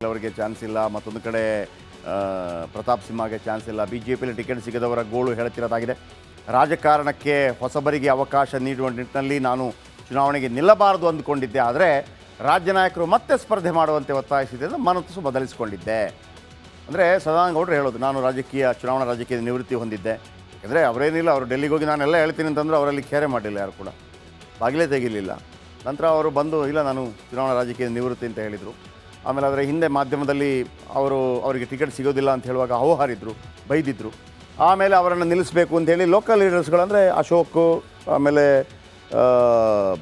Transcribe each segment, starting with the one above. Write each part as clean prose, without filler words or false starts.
ಅವರಿಗೆ ಚಾನ್ಸ್ ಇಲ್ಲ, ಮತ್ತೊಂದು ಕಡೆ ಪ್ರತಾಪ್ ಸಿಂಹಗೆ ಚಾನ್ಸ್ ಇಲ್ಲ. ಬಿಜೆಪಿಯಲ್ಲಿ ಟಿಕೆಟ್ ಸಿಗದವರ ಗೋಳು ಹೇಳುತ್ತಿರೋದಾಗಿದೆ. ರಾಜಕಾರಣಕ್ಕೆ ಹೊಸಬರಿಗೆ ಅವಕಾಶ ನೀಡುವ ನಿಟ್ಟಿನಲ್ಲಿ ನಾನು ಚುನಾವಣೆಗೆ ನಿಲ್ಲಬಾರದು ಅಂದುಕೊಂಡಿದ್ದೆ, ಆದರೆ ರಾಜ್ಯ ನಾಯಕರು ಮತ್ತೆ ಸ್ಪರ್ಧೆ ಮಾಡುವಂತೆ ಒತ್ತಾಯಿಸಿದೆ, ಮನಸ್ಸು ಬದಲಿಸಿಕೊಂಡಿದ್ದೆ. ಅಂದರೆ ಸದಾನಂದ ಗೌಡರು ಹೇಳೋದು, ನಾನು ಚುನಾವಣಾ ರಾಜಕೀಯದ ನಿವೃತ್ತಿ ಹೊಂದಿದ್ದೆ. ಯಾಕಂದರೆ ಅವರೇನಿಲ್ಲ, ಅವರು ಡೆಲ್ಲಿಗೆ ಹೋಗಿ ನಾನೆಲ್ಲ ಹೇಳ್ತೀನಿ ಅಂತಂದ್ರೆ ಅವರಲ್ಲಿ ಖೇರೆ ಮಾಡಿಲ್ಲ, ಯಾರು ಕೂಡ ಬಾಗಿಲೇ ತೆಗಿಲಿಲ್ಲ. ನಂತರ ಅವರು ಬಂದು ಇಲ್ಲ ನಾನು ಚುನಾವಣಾ ರಾಜಕೀಯದ ನಿವೃತ್ತಿ ಅಂತ ಹೇಳಿದರು. ಆಮೇಲೆ ಅದರ ಹಿಂದೆ ಮಾಧ್ಯಮದಲ್ಲಿ ಅವರಿಗೆ ಟಿಕೆಟ್ ಸಿಗೋದಿಲ್ಲ ಅಂತ ಹೇಳುವಾಗ ಹೌಹಾರಿದ್ರು, ಬೈದಿದ್ರು. ಆಮೇಲೆ ಅವರನ್ನು ನಿಲ್ಲಿಸಬೇಕು ಅಂತೇಳಿ ಲೋಕಲ್ ಲೀಡರ್ಸ್ಗಳು ಅಂದರೆ ಅಶೋಕ್, ಆಮೇಲೆ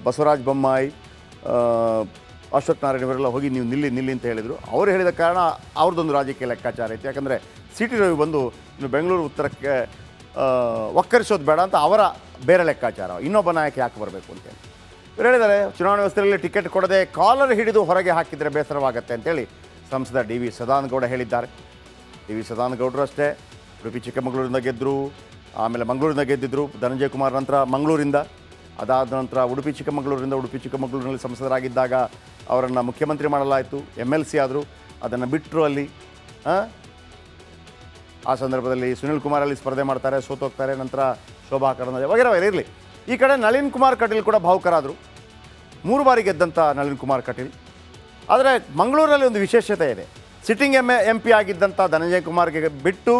ಬಸವರಾಜ ಬೊಮ್ಮಾಯಿ, ಅಶ್ವಥ್ ನಾರಾಯಣ ಇವರೆಲ್ಲ ಹೋಗಿ ನೀವು ನಿಲ್ಲಿ ಅಂತ ಹೇಳಿದರು. ಅವರು ಹೇಳಿದ ಕಾರಣ ಅವ್ರದ್ದೊಂದು ರಾಜಕೀಯ ಲೆಕ್ಕಾಚಾರ ಇತ್ತು. ಯಾಕಂದರೆ ಸಿ ಟಿ ರವಿ ಬಂದು ಇನ್ನು ಬೆಂಗಳೂರು ಉತ್ತರಕ್ಕೆ ಒಕ್ಕರಿಸೋದು ಬೇಡ ಅಂತ ಅವರ ಬೇರೆ ಲೆಕ್ಕಾಚಾರ, ಇನ್ನೊಬ್ಬ ನಾಯಕ ಯಾಕೆ ಬರಬೇಕು ಅಂತೇಳಿ ಇವರು ಹೇಳಿದ್ದಾರೆ. ಚುನಾವಣಾ ವ್ಯವಸ್ಥೆಯಲ್ಲಿ ಟಿಕೆಟ್ ಕೊಡದೆ ಕಾಲರ್ ಹಿಡಿದು ಹೊರಗೆ ಹಾಕಿದರೆ ಬೇಸರವಾಗುತ್ತೆ ಅಂತೇಳಿ ಸಂಸದ ಡಿ ವಿ ಸದಾನಗೌಡ ಹೇಳಿದ್ದಾರೆ. ಡಿ ವಿ ಸದಾನಗೌಡರು ಅಷ್ಟೇ ಉಡುಪಿ ಚಿಕ್ಕಮಗಳೂರಿಂದ ಗೆದ್ದರು, ಆಮೇಲೆ ಮಂಗಳೂರಿಂದ ಗೆದ್ದಿದ್ದರು. ಧನಂಜಯ ಕುಮಾರ್ ನಂತರ ಮಂಗಳೂರಿಂದ, ಅದಾದ ನಂತರ ಉಡುಪಿ ಚಿಕ್ಕಮಗಳೂರಿನಲ್ಲಿ ಸಂಸದರಾಗಿದ್ದಾಗ ಅವರನ್ನು ಮುಖ್ಯಮಂತ್ರಿ ಮಾಡಲಾಯಿತು. MLC ಆದರು, ಅದನ್ನು ಬಿಟ್ಟರು. ಅಲ್ಲಿ ಆ ಸಂದರ್ಭದಲ್ಲಿ ಸುನಿಲ್ ಕುಮಾರ್ ಅಲ್ಲಿ ಸ್ಪರ್ಧೆ ಮಾಡ್ತಾರೆ, ಸೋತೋಗ್ತಾರೆ. ನಂತರ ಶೋಭಾ ಕರಂದ್ಲಾಜೆ ವಗೇರೆ ಇರಲಿ. ಈ ಕಡೆ ನಳಿನ್ ಕುಮಾರ್ ಕಟೀಲ್ ಕೂಡ ಭಾವುಕರಾದರು. 3 ಬಾರಿ ಗೆದ್ದಂಥ ನಳಿನ್ ಕುಮಾರ್ ಕಟೀಲ್. ಆದರೆ ಮಂಗಳೂರಲ್ಲಿ ಒಂದು ವಿಶೇಷತೆ ಇದೆ. ಸಿಟ್ಟಿಂಗ್ MP ಆಗಿದ್ದಂಥ ಧನಂಜಯ ಕುಮಾರ್ಗೆ ಬಿಟ್ಟು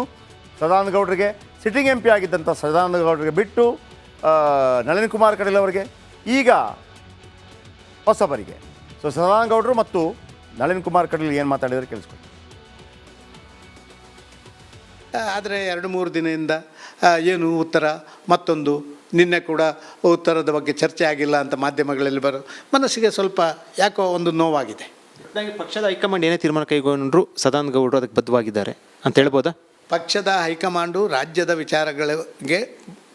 ಸದಾನಂದಗೌಡರಿಗೆ, ಸಿಟ್ಟಿಂಗ್ MP ಆಗಿದ್ದಂಥ ಸದಾನಂದಗೌಡರಿಗೆ ಬಿಟ್ಟು ನಳಿನ್ ಕುಮಾರ್ ಕಟೀಲ್ ಅವರಿಗೆ, ಈಗ ಹೊಸಬರಿಗೆ. ಸೊ ಸದಾನಂದಗೌಡರು ಮತ್ತು ನಳಿನ್ ಕುಮಾರ್ ಕಟೀಲ್ ಏನು ಮಾತಾಡಿದರೆ ಕೇಳಿಸ್ಕೊಳ್ಳಿ. ಆದರೆ 2-3 ದಿನದಿಂದ ಏನು ಉತ್ತರ, ಮತ್ತೊಂದು ನಿನ್ನೆ ಕೂಡ ಉತ್ತರದ ಬಗ್ಗೆ ಚರ್ಚೆ ಆಗಿಲ್ಲ ಅಂತ ಮಾಧ್ಯಮಗಳಲ್ಲಿ ಮನಸ್ಸಿಗೆ ಸ್ವಲ್ಪ ಯಾಕೋ ಒಂದು ನೋವಾಗಿದೆ. ಪಕ್ಷದ ಹೈಕಮಾಂಡ್ ಏನೇ ತೀರ್ಮಾನ ಕೈಗೊಂಡ್ರು ಸದಾನಂದ ಗೌಡರು ಅದಕ್ಕೆ ಬದ್ಧವಾಗಿದ್ದಾರೆ ಅಂತ ಹೇಳ್ಬೋದಾ? ಪಕ್ಷದ ಹೈಕಮಾಂಡು ರಾಜ್ಯದ ವಿಚಾರಗಳಿಗೆ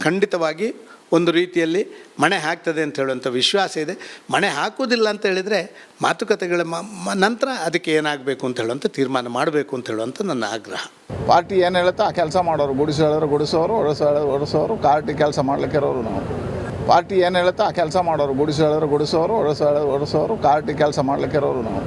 ಖಂಡಿತವಾಗಿ ಒಂದು ರೀತಿಯಲ್ಲಿ ಮಣೆ ಹಾಕ್ತದೆ ಅಂತ ಹೇಳುವಂಥ ವಿಶ್ವಾಸ ಇದೆ. ಮಣೆ ಹಾಕೋದಿಲ್ಲ ಅಂತ ಹೇಳಿದರೆ ಮಾತುಕತೆಗಳ ನಂತರ ಅದಕ್ಕೆ ಏನಾಗಬೇಕು ಅಂತ ಹೇಳುವಂಥ ತೀರ್ಮಾನ ಮಾಡಬೇಕು ಅಂತ ಹೇಳುವಂಥ ನನ್ನ ಆಗ್ರಹ. ಪಾರ್ಟಿ ಏನು ಹೇಳುತ್ತೋ ಆ ಕೆಲಸ ಮಾಡೋರು, ಗುಡಿಸು ಹೇಳಿದ್ರೆ ಗುಡಿಸೋರು, ಒಡಿಸೋರು, ಪಾರ್ಟಿ ಕೆಲಸ ಮಾಡ್ಲಿಕ್ಕೆ ಇರೋರು ನಾವು. ಪಾರ್ಟಿ ಏನು ಹೇಳುತ್ತೋ ಆ ಕೆಲಸ ಮಾಡೋರು, ಗುಡಿಸು ಹೇಳಿದ್ರೆ ಗುಡಿಸೋರು, ಒಡಿಸೋರು, ಪಾರ್ಟಿ ಕೆಲಸ ಮಾಡ್ಲಿಕ್ಕೆ ಇರೋರು ನಾವು.